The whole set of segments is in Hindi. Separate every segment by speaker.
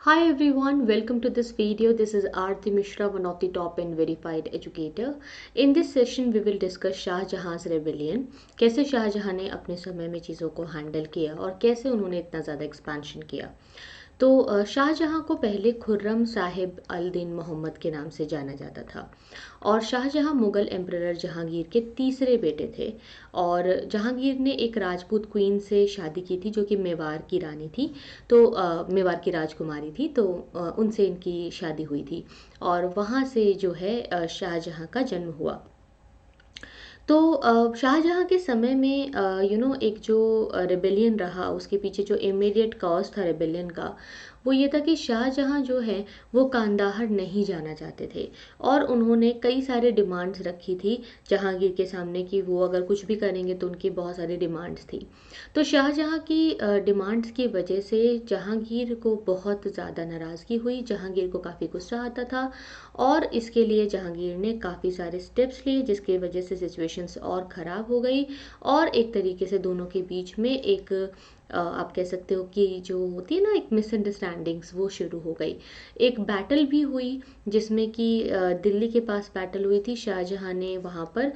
Speaker 1: Hi everyone, welcome to this video. This is Aarti Mishra, one of the top and verified educator. In this session, we will discuss शाहजहां's rebellion. कैसे शाहजहां ने अपने समय में चीज़ों को हैंडल किया और कैसे उन्होंने इतना ज़्यादा एक्सपेंशन किया। तो शाहजहां को पहले खुर्रम साहिब अल दीन मोहम्मद के नाम से जाना जाता था और शाहजहां मुगल एम्परर जहांगीर के तीसरे बेटे थे। और जहांगीर ने एक राजपूत क्वीन से शादी की थी जो कि मेवाड़ की रानी थी। तो मेवाड़ की राजकुमारी थी। तो उनसे इनकी शादी हुई थी और वहाँ से जो है शाहजहां का जन्म हुआ। तो शाहजहाँ के समय में एक जो रिबेलियन रहा उसके पीछे जो इमीडिएट कॉज था रिबेलियन का वो ये था कि शाहजहाँ जो है वो कांदाहर नहीं जाना चाहते थे और उन्होंने कई सारे डिमांड्स रखी थी जहांगीर के सामने कि वो अगर कुछ भी करेंगे तो उनकी बहुत सारी डिमांड्स थी। तो शाहजहाँ की डिमांड्स की वजह से जहांगीर को बहुत ज़्यादा नाराज़गी हुई, जहांगीर को काफ़ी गुस्सा आता था और इसके लिए जहांगीर ने काफ़ी सारे स्टेप्स लिए जिसकी वजह से सिचुएशंस और ख़राब हो गई और एक तरीके से दोनों के बीच में एक आप कह सकते हो कि जो होती है ना एक मिसअंडरस्टैंडिंग्स वो शुरू हो गई। एक बैटल भी हुई जिसमें कि दिल्ली के पास बैटल हुई थी। शाहजहां ने वहाँ पर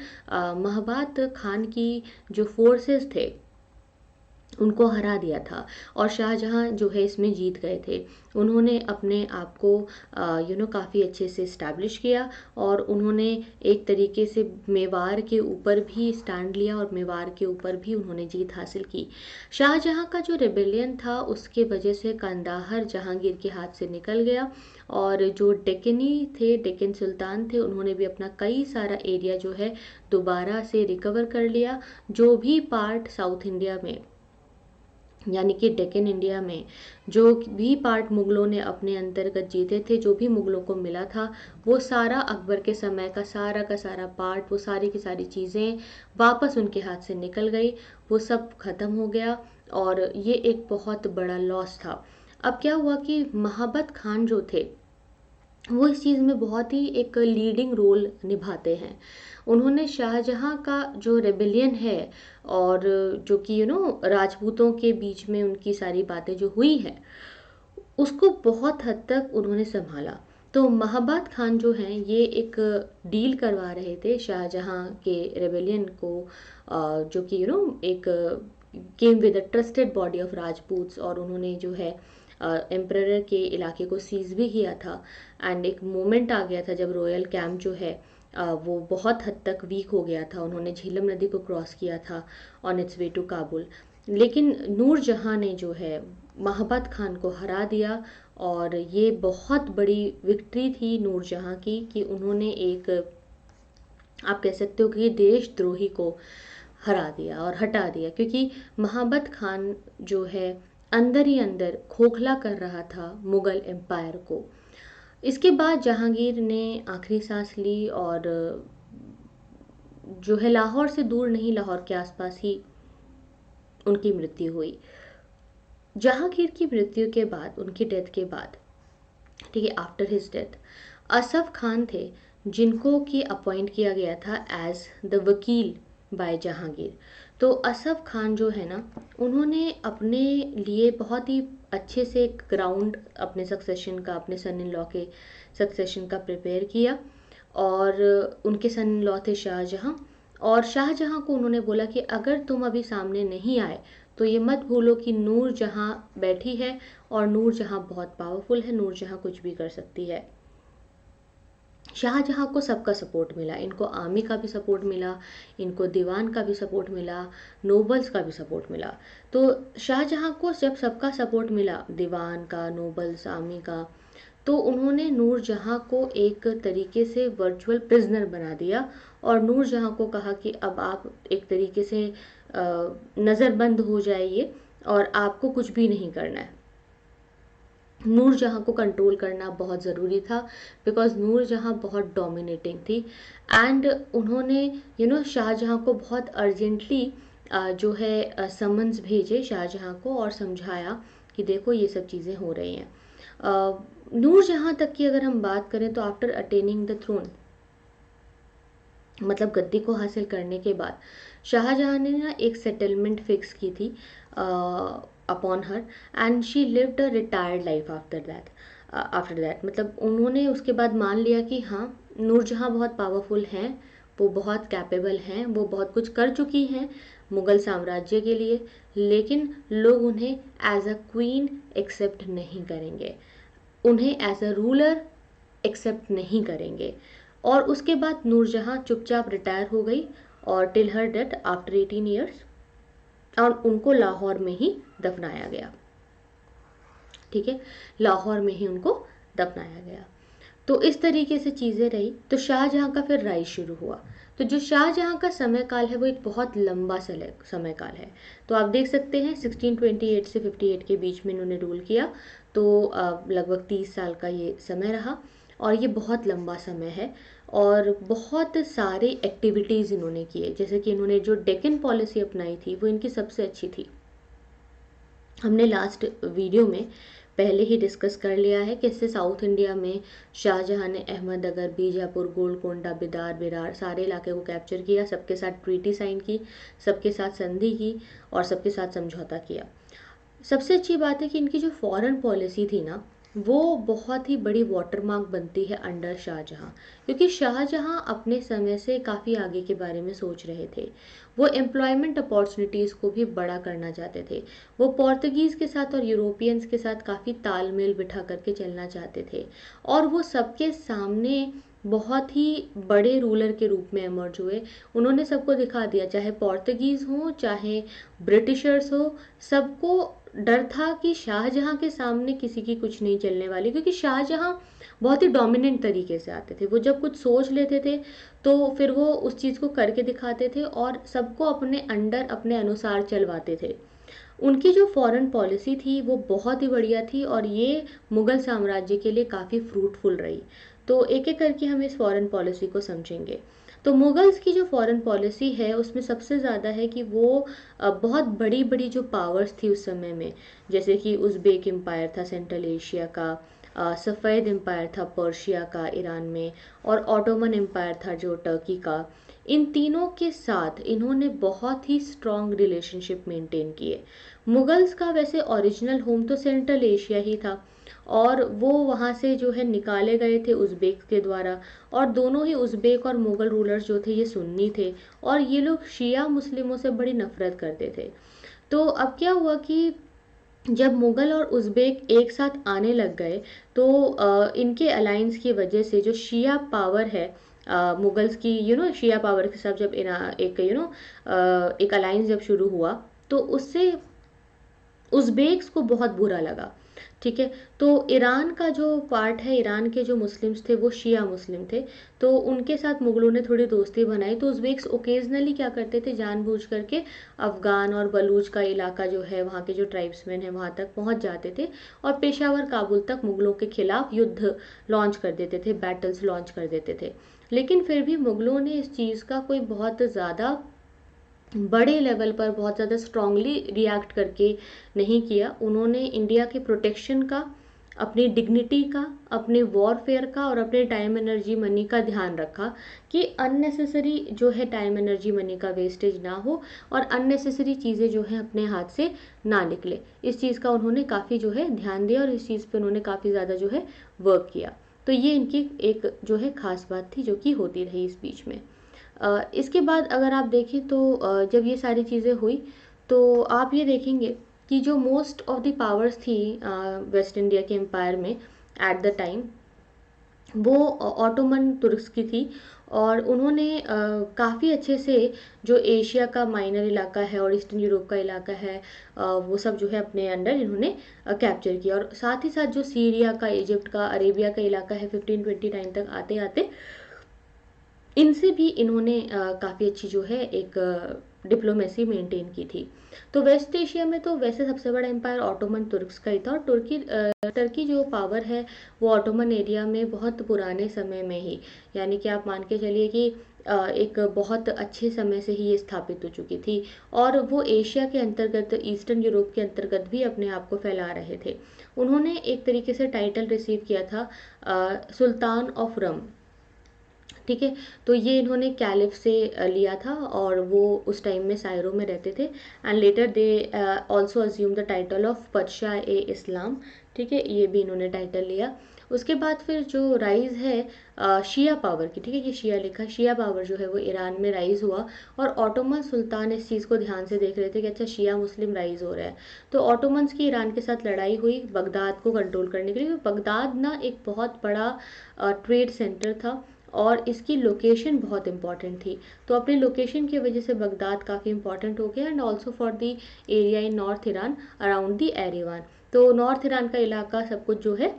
Speaker 1: महाबात खान की जो फोर्सेस थे उनको हरा दिया था और शाहजहाँ जो है इसमें जीत गए थे। उन्होंने अपने आप को काफ़ी अच्छे से इस्टेब्लिश किया और उन्होंने एक तरीके से मेवाड़ के ऊपर भी स्टैंड लिया और मेवाड़ के ऊपर भी उन्होंने जीत हासिल की। शाहजहाँ का जो रिबेलियन था उसके वजह से कंदाहर जहांगीर के हाथ से निकल गया और जो डेक्कनी थे, डेक्कन सुल्तान थे, उन्होंने भी अपना कई सारा एरिया जो है दोबारा से रिकवर कर लिया। जो भी पार्ट साउथ इंडिया में यानी कि डेक्कन इंडिया में जो भी पार्ट मुगलों ने अपने अंतर्गत जीते थे, जो भी मुगलों को मिला था, वो सारा अकबर के समय का सारा पार्ट, वो सारी की सारी चीज़ें वापस उनके हाथ से निकल गई। वो सब खत्म हो गया और ये एक बहुत बड़ा लॉस था। अब क्या हुआ कि महाबत खान जो थे वो इस चीज़ में बहुत ही एक लीडिंग रोल निभाते हैं। उन्होंने शाहजहाँ का जो रेबेलियन है और जो कि राजपूतों के बीच में उनकी सारी बातें जो हुई है उसको बहुत हद तक उन्होंने संभाला। तो महाबात खान जो हैं ये एक डील करवा रहे थे शाहजहाँ के रेबेलियन को, जो कि एक came with a trusted body of Rajputs और उन्होंने जो है एम्परर के इलाके को सीज भी किया था। एंड एक मोमेंट आ गया था जब रॉयल कैंप जो है वो बहुत हद तक वीक हो गया था। उन्होंने झीलम नदी को क्रॉस किया था on its way to Kabul. लेकिन नूर जहाँ ने जो है महाबत खान को हरा दिया और ये बहुत बड़ी विक्ट्री थी नूर जहाँ की कि उन्होंने एक आप कह सकते हो कि देशद्रोही को हरा दिया और हटा दिया, क्योंकि महाबत खान जो है अंदर ही अंदर खोखला कर रहा था मुगल एम्पायर को। इसके बाद जहांगीर ने आखिरी सांस ली और जो है लाहौर से दूर नहीं, लाहौर के आसपास ही उनकी मृत्यु हुई। जहांगीर की मृत्यु के बाद, उनकी डेथ के बाद, ठीक है, after his death Asaf Khan थे जिनको कि अपॉइंट किया गया था एज द वकील बाय जहांगीर। तो असफ खान जो है ना उन्होंने अपने लिए बहुत ही अच्छे से ग्राउंड अपने सक्सेशन का, अपने सन इन लॉ के सक्सेशन का प्रिपेयर किया। और उनके सन इन लॉ थे शाहजहां और शाहजहां को उन्होंने बोला कि अगर तुम अभी सामने नहीं आए तो ये मत भूलो कि नूर जहां बैठी है और नूर जहां बहुत पावरफुल है, नूर जहां कुछ भी कर सकती है। शाहजहाँ को सबका सपोर्ट मिला, इनको आर्मी का भी सपोर्ट मिला, इनको दीवान का भी सपोर्ट मिला, नोबल्स का भी सपोर्ट मिला। तो शाहजहाँ को जब सबका सपोर्ट मिला, दीवान का, नोबल्स, आर्मी का, तो उन्होंने नूरजहाँ को एक तरीके से वर्चुअल प्रिजनर बना दिया और नूरजहाँ को कहा कि अब आप एक तरीके से नज़रबंद हो जाइए और आपको कुछ भी नहीं करना है। नूरजहाँ को कंट्रोल करना बहुत ज़रूरी था बिकॉज नूरजहाँ बहुत डोमिनेटिंग थी। एंड उन्होंने शाहजहाँ को बहुत अर्जेंटली जो है समन्स भेजे शाहजहाँ को और समझाया कि देखो ये सब चीज़ें हो रही हैं। नूरजहाँ तक की अगर हम बात करें तो आफ्टर अटेनिंग द थ्रोन, मतलब गद्दी को हासिल करने के बाद शाहजहाँ ने ना एक सेटलमेंट फिक्स की थी upon her and she lived a retired life after that. मतलब उन्होंने उसके बाद मान लिया कि हाँ, नूरजहाँ बहुत पावरफुल हैं, वो बहुत कैपेबल हैं, वो बहुत कुछ कर चुकी हैं मुग़ल साम्राज्य के लिए, लेकिन लोग उन्हें एज अ क्वीन एक्सेप्ट नहीं करेंगे, उन्हें एज अ रूलर एक्सेप्ट नहीं करेंगे। और उसके बाद नूरजहाँ चुपचाप रिटायर हो गई और till her death after 18 years, और उनको लाहौर में ही दफनाया गया। ठीक है, लाहौर में ही उनको दफनाया गया। तो इस तरीके से चीज़ें रही। तो शाहजहाँ का फिर राइज शुरू हुआ। तो जो शाहजहाँ का समय काल है वो एक बहुत लंबा समय काल है। तो आप देख सकते हैं 1628 से 58 के बीच में इन्होंने रूल किया। तो लगभग 30 साल का ये समय रहा और ये बहुत लंबा समय है। और बहुत सारे एक्टिविटीज़ इन्होंने किए, जैसे कि इन्होंने जो डेक्कन पॉलिसी अपनाई थी वो इनकी सबसे अच्छी थी। हमने लास्ट वीडियो में पहले ही डिस्कस कर लिया है कि इससे साउथ इंडिया में शाहजहाँ ने अहमदनगर, बीजापुर, गोलकोंडा, बिदार, बिरार सारे इलाके को कैप्चर किया, सबके साथ ट्रीटी साइन की, सबके साथ संधि की और सबके साथ समझौता किया। सबसे अच्छी बात है कि इनकी जो फॉरेन पॉलिसी थी ना, वो बहुत ही बड़ी वाटरमार्क बनती है अंडर शाहजहाँ, क्योंकि शाहजहाँ अपने समय से काफ़ी आगे के बारे में सोच रहे थे। वो एम्प्लॉयमेंट अपॉर्चुनिटीज़ को भी बड़ा करना चाहते थे। वो पोर्तुगीज़ के साथ और यूरोपियंस के साथ काफ़ी तालमेल बिठा करके चलना चाहते थे और वो सबके सामने बहुत ही बड़े रूलर के रूप में इमर्ज हुए। उन्होंने सबको दिखा दिया, चाहे पोर्तुगीज़ हो चाहे ब्रिटिशर्स हो, सबको डर था कि शाहजहाँ के सामने किसी की कुछ नहीं चलने वाली, क्योंकि शाहजहाँ बहुत ही डोमिनेंट तरीके से आते थे। वो जब कुछ सोच लेते थे तो फिर वो उस चीज़ को करके दिखाते थे और सबको अपने अंडर अपने अनुसार चलवाते थे। उनकी जो फॉरेन पॉलिसी थी वो बहुत ही बढ़िया थी और ये मुग़ल साम्राज्य के लिए काफ़ी फ्रूटफुल रही। तो एक एक करके हम इस फॉरेन पॉलिसी को समझेंगे। तो मुगल्स की जो फॉरेन पॉलिसी है उसमें सबसे ज़्यादा है कि वो बहुत बड़ी बड़ी जो पावर्स थी उस समय में, जैसे कि उज़्बेक एम्पायर था सेंट्रल एशिया का, सफ़ेद एम्पायर था पर्शिया का ईरान में, और ऑटोमन एम्पायर था जो टर्की का। इन तीनों के साथ इन्होंने बहुत ही स्ट्रॉन्ग रिलेशनशिप मेंटेन किए। मुगल्स का वैसे ओरिजिनल होम तो सेंट्रल एशिया ही था और वो वहाँ से जो है निकाले गए थे उज़्बेक के द्वारा, और दोनों ही उज़्बेक और मुग़ल रूलर्स जो थे ये सुन्नी थे और ये लोग शिया मुस्लिमों से बड़ी नफ़रत करते थे। तो अब क्या हुआ कि जब मुग़ल और उज़्बेक एक साथ आने लग गए तो इनके अलायंस की वजह से जो शिया पावर है, मुगल्स की शिया पावर के साथ जब एक एक अलायंस जब शुरू हुआ तो उससे उज़्बेक्स को बहुत बुरा लगा। ठीक है, तो ईरान का जो पार्ट है, ईरान के जो मुस्लिम्स थे वो शिया मुस्लिम थे, तो उनके साथ मुग़लों ने थोड़ी दोस्ती बनाई। तो उज़्बेक्स ओकेजनली क्या करते थे, जानबूझ करके अफ़गान और बलूच का इलाका जो है, वहाँ के जो ट्राइब्समैन हैं वहाँ तक पहुँच जाते थे और पेशावर काबुल तक मुग़लों के खिलाफ युद्ध लॉन्च कर देते थे, बैटल्स लॉन्च कर देते थे। लेकिन फिर भी मुग़लों ने इस चीज़ का कोई बहुत ज़्यादा बड़े लेवल पर बहुत ज़्यादा स्ट्रांगली रिएक्ट करके नहीं किया। उन्होंने इंडिया के प्रोटेक्शन का, अपनी डिग्निटी का, अपने वॉरफेयर का और अपने टाइम एनर्जी मनी का ध्यान रखा कि अननेसेसरी जो है टाइम एनर्जी मनी का वेस्टेज ना हो और अननेसेसरी चीज़ें जो है अपने हाथ से ना निकले। इस चीज़ का उन्होंने काफ़ी जो है ध्यान दिया और इस चीज़ पे उन्होंने काफ़ी ज़्यादा जो है वर्क किया। तो ये इनकी एक जो है ख़ास बात थी जो कि होती रही इस बीच में। इसके बाद अगर आप देखें तो जब ये सारी चीज़ें हुई तो आप ये देखेंगे कि जो मोस्ट ऑफ द पावर्स थी वेस्ट इंडिया के एम्पायर में एट द टाइम, वो ऑटोमन तुर्क्स की थी और उन्होंने काफ़ी अच्छे से जो एशिया का माइनर इलाका है और ईस्टर्न यूरोप का इलाका है वो सब जो है अपने अंडर इन्होंने कैप्चर किया। और साथ ही साथ जो सीरिया का, इजिप्ट का, अरेबिया का इलाका है 1529 तक आते आते इनसे भी इन्होंने काफ़ी अच्छी जो है एक डिप्लोमेसी मेंटेन की थी। तो वेस्ट एशिया में तो वैसे सबसे बड़ा एम्पायर ऑटोमन तुर्क्स का ही था और टर्की जो पावर है वो ऑटोमन एरिया में बहुत पुराने समय में ही, यानी कि आप मान के चलिए कि एक बहुत अच्छे समय से ही ये स्थापित हो चुकी थी और वो एशिया के अंतर्गत, ईस्टर्न यूरोप के अंतर्गत भी अपने आप को फैला रहे थे। उन्होंने एक तरीके से टाइटल रिसीव किया था सुल्तान ऑफ रम। ठीक है। तो ये इन्होंने कैलिफ से लिया था और वो उस टाइम में सायरो में रहते थे। And later they also assume the title of पदशाह ए इस्लाम। ठीक है, ये भी इन्होंने टाइटल लिया। उसके बाद फिर जो राइज है शिया पावर की, ठीक है, ये शिया लिखा, शिया पावर जो है वो ईरान में राइज हुआ। और ऑटोमन सुल्तान इस चीज़ को ध्यान से देख रहे थे कि अच्छा शिया मुस्लिम राइज हो रहा है। तो ऑटोमन्स की ईरान के साथ लड़ाई हुई बगदाद को कंट्रोल करने के लिए। बगदाद ना एक बहुत बड़ा ट्रेड सेंटर था और इसकी लोकेशन बहुत इंपॉर्टेंट थी। तो अपनी लोकेशन की वजह से बगदाद काफ़ी इंपॉर्टेंट हो गया। And also for the area in north Iran around the Erivan. तो नॉर्थ ईरान का इलाका सब कुछ जो है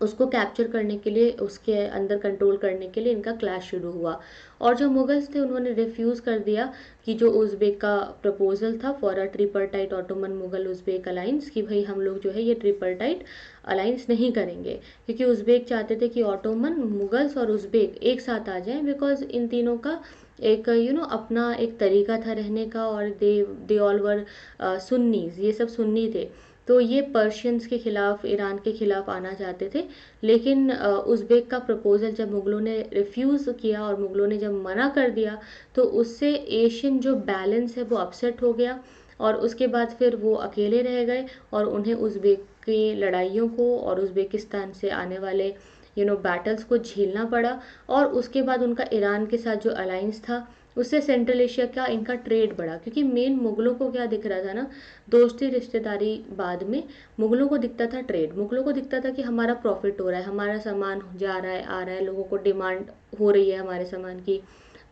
Speaker 1: उसको कैप्चर करने के लिए, उसके अंदर कंट्रोल करने के लिए इनका क्लैश शुरू हुआ। और जो मुगल्स थे उन्होंने रिफ्यूज़ कर दिया कि जो उज़्बेक का प्रपोजल था for a tripartite Ottoman Mughal Uzbek alliance, कि भाई हम लोग जो है ये ट्रिपरटाइट अलाइंस नहीं करेंगे, क्योंकि उज़्बेक चाहते थे कि ऑटोमन, मुगल्स और उज़्बेक एक साथ आ जाएं, बिकॉज इन तीनों का एक अपना एक तरीका था रहने का। और दे ऑल वर सुन्नीज, ये सब सुन्नी थे। तो ये पर्शियंस के खिलाफ, ईरान के खिलाफ आना चाहते थे। लेकिन उज़्बेक का प्रपोजल जब मुगलों ने रिफ्यूज़ किया और मुगलों ने जब मना कर दिया, तो उससे एशियन जो बैलेंस है वो अपसेट हो गया। और उसके बाद फिर वो अकेले रह गए और उन्हें उज़्बेक की लड़ाइयों को और उज़्बेकिस्तान से आने वाले बैटल्स को झेलना पड़ा। और उसके बाद उनका ईरान के साथ जो अलायंस था, उससे सेंट्रल एशिया का इनका ट्रेड बढ़ा। क्योंकि मेन मुगलों को क्या दिख रहा था ना, दोस्ती रिश्तेदारी बाद में, मुगलों को दिखता था ट्रेड। मुगलों को दिखता था कि हमारा प्रॉफिट हो रहा है, हमारा सामान जा रहा है, आ रहा है, लोगों को डिमांड हो रही है हमारे सामान की।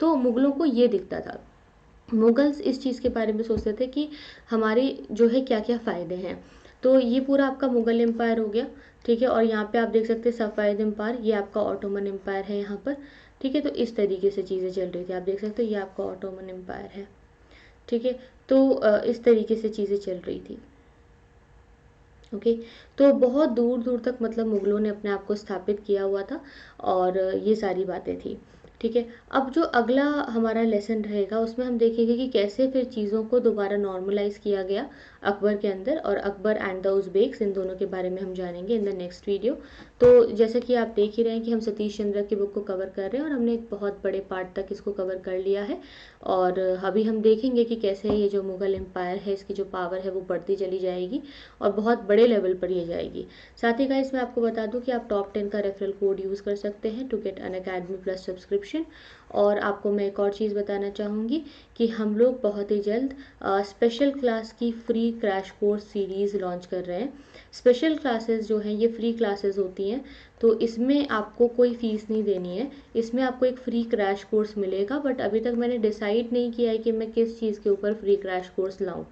Speaker 1: तो मुगलों को ये दिखता था। मुगल्स इस चीज़ के बारे में सोचते थे कि हमारे जो है क्या क्या फ़ायदे हैं। तो ये पूरा आपका मुगल एम्पायर हो गया। ठीक है, और यहाँ पे आप देख सकते हैं सफ़ाविद एम्पायर, ये आपका ऑटोमन एम्पायर है यहाँ पर। ठीक है, तो इस तरीके से चीज़ें चल रही थी। आप देख सकते हो ये आपका ऑटोमन एम्पायर है। ठीक है, तो इस तरीके से चीज़ें चल रही थी। ओके, तो बहुत दूर दूर तक मतलब मुगलों ने अपने आप को स्थापित किया हुआ था और ये सारी बातें थी। ठीक है, अब जो अगला हमारा लेसन रहेगा उसमें हम देखेंगे कि कैसे फिर चीज़ों को दोबारा नॉर्मलाइज किया गया अकबर के अंदर। और अकबर एंड द उज़्बेक्स, इन दोनों के बारे में हम जानेंगे इन द नेक्स्ट वीडियो। तो जैसा कि आप देख ही रहे हैं कि हम सतीश चंद्र की बुक को कवर कर रहे हैं और हमने एक बहुत बड़े पार्ट तक इसको कवर कर लिया है। और अभी हम देखेंगे कि कैसे ये जो मुगल एम्पायर है इसकी जो पावर है वो बढ़ती चली जाएगी और बहुत बड़े लेवल पर ये जाएगी। साथ ही गाइस मैं आपको बता दूं कि आप टॉप 10 का रेफरल कोड यूज़ कर सकते हैं to get Unacademy plus subscription. और आपको मैं एक और चीज़ बताना चाहूँगी कि हम लोग बहुत ही जल्द स्पेशल क्लास की free crash course series launch कर रहे हैं। स्पेशल क्लासेस जो हैं ये फ्री क्लासेस होती हैं, तो इसमें आपको कोई फ़ीस नहीं देनी है। इसमें आपको एक फ्री क्रैश कोर्स मिलेगा, बट अभी तक मैंने डिसाइड नहीं किया है कि मैं किस चीज़ के ऊपर फ्री क्रैश कोर्स लाऊं।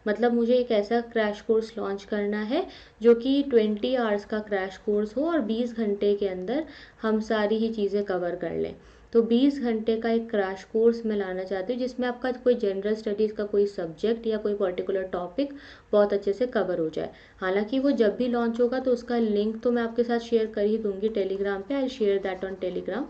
Speaker 1: मतलब मुझे एक ऐसा क्रैश कोर्स लॉन्च करना है जो कि 20 आवर्स का क्रैश कोर्स हो और 20 घंटे के अंदर हम सारी ही चीज़ें कवर कर लें। तो 20 घंटे का एक क्रैश कोर्स मैं लाना चाहती हूँ जिसमें आपका कोई जनरल स्टडीज़ का कोई सब्जेक्ट या कोई पर्टिकुलर टॉपिक बहुत अच्छे से कवर हो जाए। हालांकि वो जब भी लॉन्च होगा तो उसका लिंक तो मैं आपके साथ शेयर कर ही दूंगी टेलीग्राम पे। I share that on Telegram.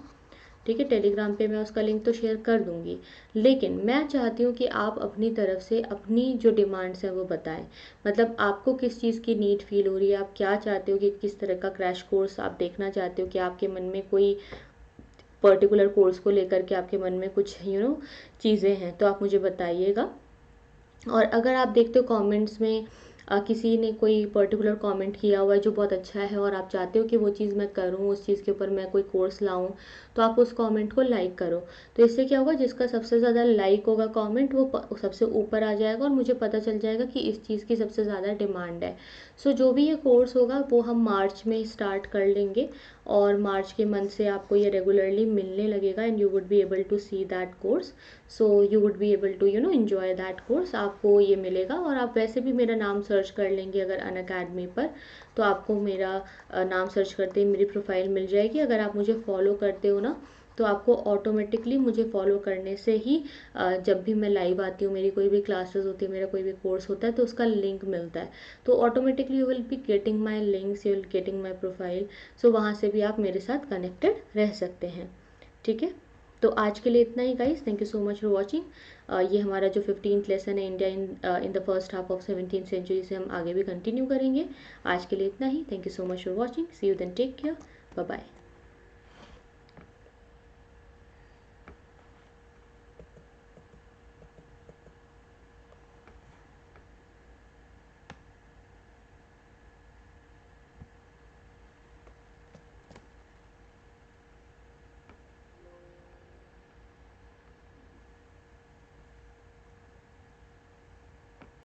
Speaker 1: ठीक है, टेलीग्राम पे मैं उसका लिंक तो शेयर कर दूंगी। लेकिन मैं चाहती हूँ कि आप अपनी तरफ से अपनी जो डिमांड्स हैं वो बताएं। मतलब आपको किस चीज़ की नीड फील हो रही है, आप क्या चाहते हो कि किस तरह का क्रैश कोर्स आप देखना चाहते हो, कि आपके मन में कोई पर्टिकुलर कोर्स को लेकर के आपके मन में कुछ चीज़ें हैं तो आप मुझे बताइएगा। और अगर आप देखते हो कमेंट्स में किसी ने कोई पर्टिकुलर कमेंट किया हुआ है जो बहुत अच्छा है और आप चाहते हो कि वो चीज़ मैं करूँ, उस चीज़ के ऊपर मैं कोई कोर्स लाऊं, तो आप उस कमेंट को लाइक करो। तो इससे क्या होगा, जिसका सबसे ज़्यादा लाइक होगा कमेंट वो सबसे ऊपर आ जाएगा और मुझे पता चल जाएगा कि इस चीज़ की सबसे ज़्यादा डिमांड है। सो जो भी ये कोर्स होगा वो हम मार्च में स्टार्ट कर लेंगे और मार्च के मंथ से आपको ये रेगुलरली मिलने लगेगा and you would be able to see that course. So you would be able to enjoy that course. आपको ये मिलेगा और आप वैसे भी मेरा नाम सर्च कर लेंगे अगर अनअकैडमी पर, तो आपको मेरा नाम सर्च करते ही मेरी प्रोफाइल मिल जाएगी। अगर आप मुझे फॉलो करते हो ना तो आपको ऑटोमेटिकली मुझे फॉलो करने से ही जब भी मैं लाइव आती हूँ, मेरी कोई भी क्लासेस होती है, मेरा कोई भी कोर्स होता है तो उसका लिंक मिलता है। तो automatically you will be getting my links, you will getting my profile. So वहाँ से भी आप मेरे साथ कनेक्टेड रह सकते हैं। ठीक है, तो आज के लिए इतना ही guys. Thank you so much for watching. ये हमारा जो 15th लेसन है India in the first half of 17th century से हम आगे भी कंटिन्यू करेंगे। आज के लिए इतना ही। Thank you so much for watching. See you then, take care, bye bye.